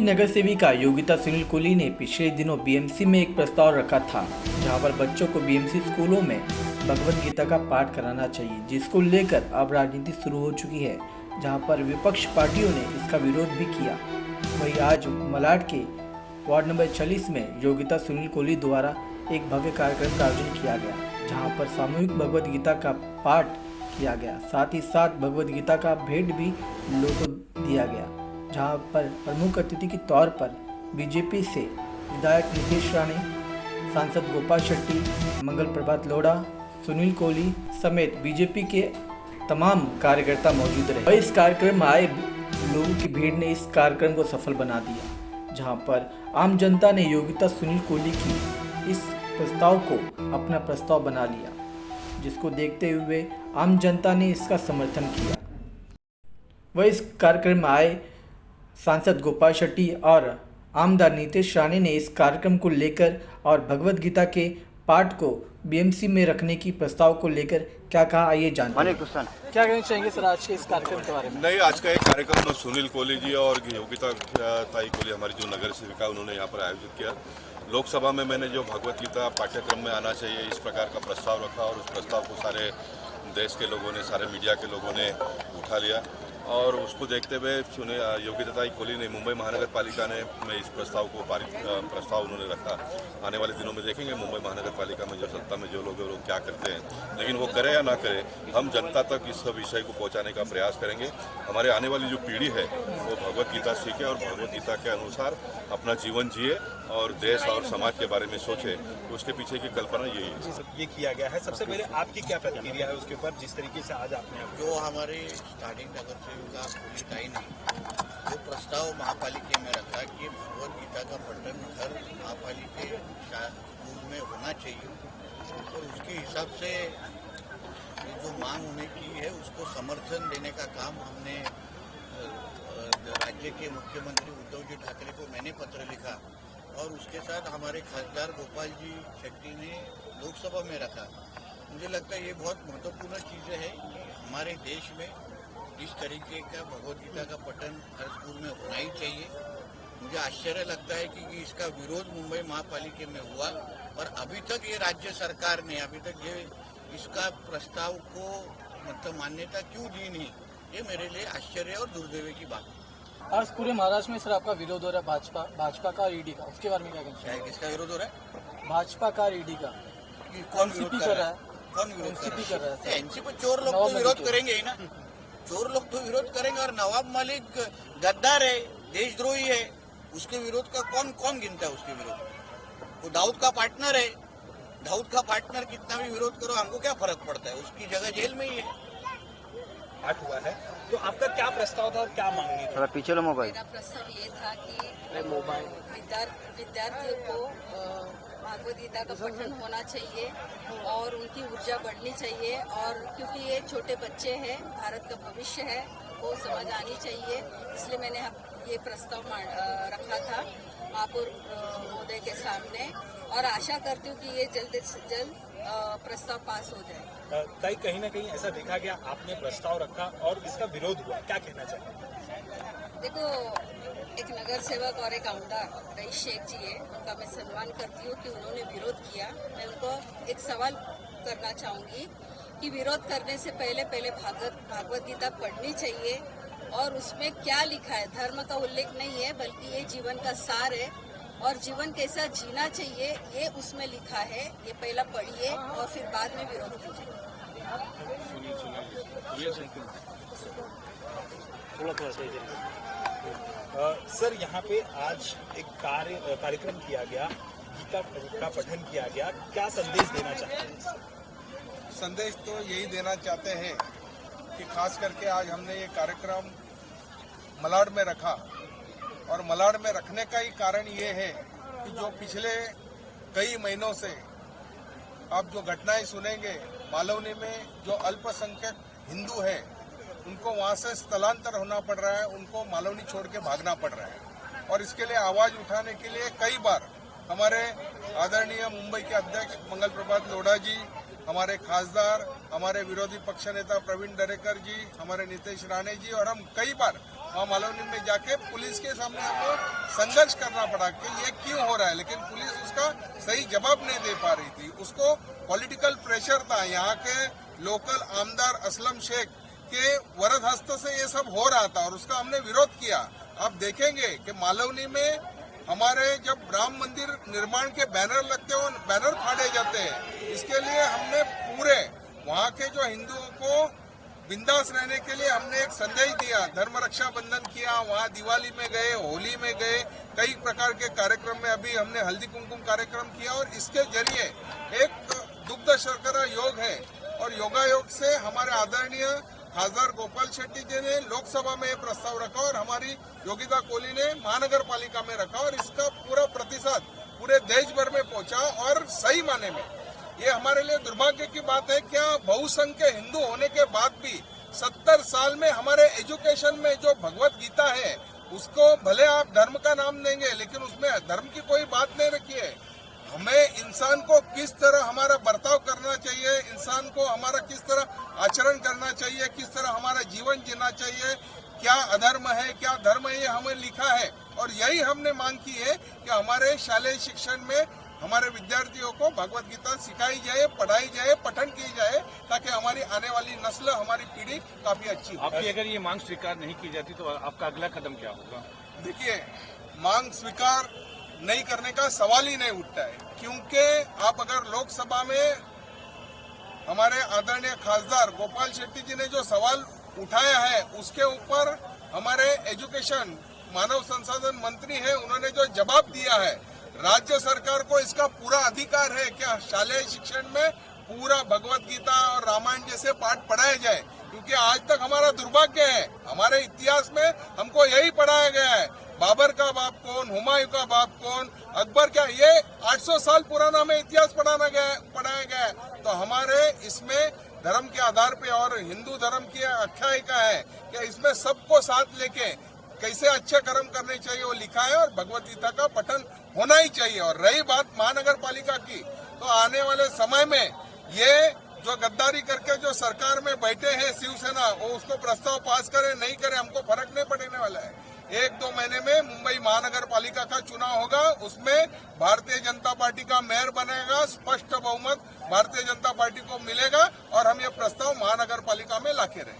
नगर सेविका योगिता सुनील कोहली ने पिछले दिनों बीएमसी में एक प्रस्ताव रखा था, जहां पर बच्चों को बीएमसी स्कूलों में भगवत गीता का पाठ कराना चाहिए, जिसको लेकर अब राजनीति शुरू हो चुकी है, जहां पर विपक्ष पार्टियों ने इसका विरोध भी किया। वहीं आज मलाड के वार्ड नंबर 46 में योगिता सुनील कोहली द्वारा एक भव्य कार्यक्रम का आयोजन किया गया, जहाँ पर सामूहिक भगवत गीता का पाठ किया गया। साथ ही साथ भगवत गीता का भेंट भी लोगों को दिया गया, जहां पर प्रमुख अतिथि के तौर पर बीजेपी से विधायक नीतीश राणे, सांसद गोपाल शेट्टी, मंगल प्रभात लोढ़ा, सुनील कोहली समेत बीजेपी के तमाम कार्यकर्ता मौजूद रहे। इस कार्यक्रम में आए लोगों की भीड़ ने इस कार्यक्रम को सफल बना दिया, जहां पर आम जनता ने योगिता सुनील कोहली की इस प्रस्ताव को अपना प्रस्ताव बना लिया, जिसको देखते हुए आम जनता ने इसका समर्थन किया। वह इस कार्यक्रम में आए सांसद गोपाल शेट्टी और आमदार नीतीश राणे ने इस कार्यक्रम को लेकर और भगवत गीता के पाठ को बीएमसी में रखने की प्रस्ताव को लेकर क्या कहा, आइए जानते हैं। क्या कहना चाहेंगे सर आज के इस कार्यक्रम के बारे में? नहीं, आज का एक कार्यक्रम में सुनील कोहली जी और योगिता ताई कोहली हमारी जो नगर सेविका उन्होंने यहाँ पर आयोजित किया। लोकसभा में मैंने जो भगवत गीता पाठ्यक्रम में आना चाहिए इस प्रकार का प्रस्ताव रखा और उस प्रस्ताव को सारे देश के लोगों ने, सारे मीडिया के लोगों ने उठा लिया और उसको देखते हुए योगिता ताई कोहली ने मुंबई महानगर पालिका ने में इस प्रस्ताव को प्रस्ताव उन्होंने रखा। आने वाले दिनों में देखेंगे मुंबई महानगर पालिका में जो सत्ता में जो लोग हैं वो क्या करते हैं, लेकिन वो करे या ना करे, हम जनता तक इस विषय को पहुंचाने का प्रयास करेंगे। हमारे आने वाली जो पीढ़ी है वो भगवत गीता सीखे और भगवत गीता के अनुसार अपना जीवन जिए और देश और समाज के बारे में सोचे। उसके पीछे की कल्पना यही है। ये किया गया है। सबसे पहले आपकी क्या प्रतिक्रिया है उसके ऊपर, जिस तरीके से आज आपने जो हमारे स्टार्टिंग नगर सेविका कोहली ने जो प्रस्ताव महापालिका में रखा कि भगवत गीता का पठन हर महापालिका स्कूल में होना चाहिए और उसके हिसाब से ये जो मांग होने की है उसको समर्थन देने का काम हमने राज्य के मुख्यमंत्री उद्धव जी ठाकरे को मैंने पत्र लिखा और उसके साथ हमारे खासदार गोपाल जी शेट्टी ने लोकसभा में रखा। मुझे लगता है ये बहुत महत्वपूर्ण चीज़ें हैं कि हमारे देश में इस तरीके का भगवत गीता का पठन हर स्कूल में होना ही चाहिए। मुझे आश्चर्य लगता है कि इसका विरोध मुंबई महापालिका में हुआ और अभी तक ये राज्य सरकार ने अभी तक ये इसका प्रस्ताव को मतलब मान्यता क्यों दी नहीं, ये मेरे लिए आश्चर्य और दुर्दैव की बात है। आज पूरे महाराष्ट्र में सर आपका विरोध हो रहा है भाजपा का ईडी का, उसके बारे में क्या कहना है? किसका विरोध हो रहा है? भाजपा का ईडी का। कौन विरोध कर रहा है? कौन विरोध कर रहा है? एनसीपी चोर लोग तो विरोध करेंगे ही ना, चोर लोग तो विरोध करेंगे। और नवाब मलिक गद्दार है, देशद्रोही है, उसके विरोध का कौन कौन गिनता है? उसके विरोध वो दाऊद का पार्टनर है। दाऊद का पार्टनर कितना भी विरोध करो हमको क्या फर्क पड़ता है, उसकी जगह जेल में ही है। पाठ हुआ है तो आपका क्या प्रस्ताव था और क्या मांगनी थी? पीछे लो मोबाइल। मेरा प्रस्ताव ये था कि विद्यार्थियों को भगवद गीता का पठन होना चाहिए और उनकी ऊर्जा बढ़नी चाहिए, और क्योंकि ये छोटे बच्चे हैं, भारत का भविष्य है, वो समझ आनी चाहिए, इसलिए मैंने ये प्रस्ताव रखा था महापौर महोदय के सामने और आशा करती हूँ कि ये जल्द से जल्द प्रस्ताव पास हो जाए। कहीं ना कहीं ऐसा देखा गया आपने प्रस्ताव रखा और इसका विरोध हुआ, क्या कहना चाहिए? देखो, एक नगर सेवक और एक आमदार रईस शेख जी है, उनका मैं सम्मान करती हूँ कि उन्होंने विरोध किया। मैं उनको एक सवाल करना चाहूँगी कि विरोध करने से पहले भागवत गीता पढ़नी चाहिए और उसमें क्या लिखा है, धर्म का उल्लेख नहीं है बल्कि ये जीवन का सार है और जीवन कैसा जीना चाहिए ये उसमें लिखा है। ये पहला पढ़िए और फिर बाद में विरोध कीजिए। सर, यहाँ पे आज एक कार्यक्रम किया गया, गीता का पठन किया गया, क्या संदेश देना चाहते हैं? संदेश तो यही देना चाहते हैं कि खास करके आज हमने ये कार्यक्रम मलाड में रखा और मलाड में रखने का ही कारण ये है कि जो पिछले कई महीनों से आप जो घटनाएं सुनेंगे, मालवनी में जो अल्पसंख्यक हिंदू हैं उनको वहां से स्थलांतर होना पड़ रहा है, उनको मालवनी छोड़ के भागना पड़ रहा है और इसके लिए आवाज उठाने के लिए कई बार हमारे आदरणीय मुंबई के अध्यक्ष मंगल प्रभात लोढ़ा जी, हमारे खासदार, हमारे विरोधी पक्ष नेता प्रवीण दरेकर जी, हमारे नीतीश राणे जी और हम कई बार वहाँ मालवनी में जाके पुलिस के सामने हमें संघर्ष करना पड़ा कि ये क्यों हो रहा है, लेकिन पुलिस उसका सही जवाब नहीं दे पा रही थी। उसको पॉलिटिकल प्रेशर था, यहाँ के लोकल आमदार असलम शेख के वरद हस्त से ये सब हो रहा था और उसका हमने विरोध किया। आप देखेंगे कि मालवनी में हमारे जब राम मंदिर निर्माण के बैनर लगते हो, बैनर फाड़े जाते हैं। इसके लिए हमने पूरे वहाँ के जो हिंदुओं को बिंदास रहने के लिए हमने एक संदेश दिया, धर्म रक्षा बंधन किया, वहाँ दिवाली में गए, होली में गए, कई प्रकार के कार्यक्रम में अभी हमने हल्दी कुमकुम कार्यक्रम किया और इसके जरिए एक दुग्ध शर्करा योग है और योगायोग से हमारे आदरणीय खासदार गोपाल शेट्टी जी ने लोकसभा में प्रस्ताव रखा और हमारी योगिता कोहली ने महानगर पालिका में रखा और इसका पूरा प्रतिशत पूरे देश भर में पहुंचा। और सही माने में ये हमारे लिए दुर्भाग्य की बात है, क्या बहुसंख्य हिंदू होने के बाद भी 70 साल में हमारे एजुकेशन में जो भगवत गीता है उसको भले आप धर्म का नाम देंगे लेकिन उसमें धर्म की कोई बात नहीं रखी है। हमें इंसान को किस तरह हमारा बर्ताव करना चाहिए, इंसान को हमारा किस तरह आचरण करना चाहिए, किस तरह हमारा जीवन जीना चाहिए, क्या अधर्म है क्या धर्म है, ये हमें लिखा है। और यही हमने मांग की है कि हमारे शालेय शिक्षण में हमारे विद्यार्थियों को भगवत गीता सिखाई जाए, पढ़ाई जाए, पठन की जाए, ताकि हमारी आने वाली नस्ल, हमारी पीढ़ी काफी अच्छी हो। आपकी अगर ये मांग स्वीकार नहीं की जाती तो आपका अगला कदम क्या होगा? देखिए, मांग स्वीकार नहीं करने का सवाल ही नहीं उठता है, क्योंकि आप अगर लोकसभा में हमारे आदरणीय खासदार गोपाल शेट्टी जी ने जो सवाल उठाया है उसके ऊपर हमारे एजुकेशन मानव संसाधन मंत्री है, उन्होंने जो जवाब दिया है, राज्य सरकार को इसका पूरा अधिकार है कि शालेय शिक्षण में पूरा भगवत गीता और रामायण जैसे पाठ पढ़ाए जाए, क्योंकि आज तक हमारा दुर्भाग्य है, हमारे इतिहास में हमको यही पढ़ाया गया है। बाबर का बाप कौन, हुमायूं का बाप कौन, अकबर क्या, ये 800 साल पुराना हमें इतिहास पढ़ाया गया है। तो हमारे इसमें धर्म के आधार पे और हिंदू धर्म की आख्यायिका है कि इसमें सबको साथ लेके कैसे अच्छे कर्म करने चाहिए वो लिखा है और भगवत गीता का पठन होना ही चाहिए। और रही बात महानगर पालिका की, तो आने वाले समय में ये जो गद्दारी करके जो सरकार में बैठे हैं शिवसेना, वो उसको प्रस्ताव पास करे नहीं करे हमको फर्क नहीं पड़ने वाला है। 1-2 महीने में मुंबई महानगर पालिका का चुनाव होगा, उसमें भारतीय जनता पार्टी का मेयर बनेगा, स्पष्ट बहुमत भारतीय जनता पार्टी को मिलेगा और हम ये प्रस्ताव महानगर पालिका में लाके रहेंगे।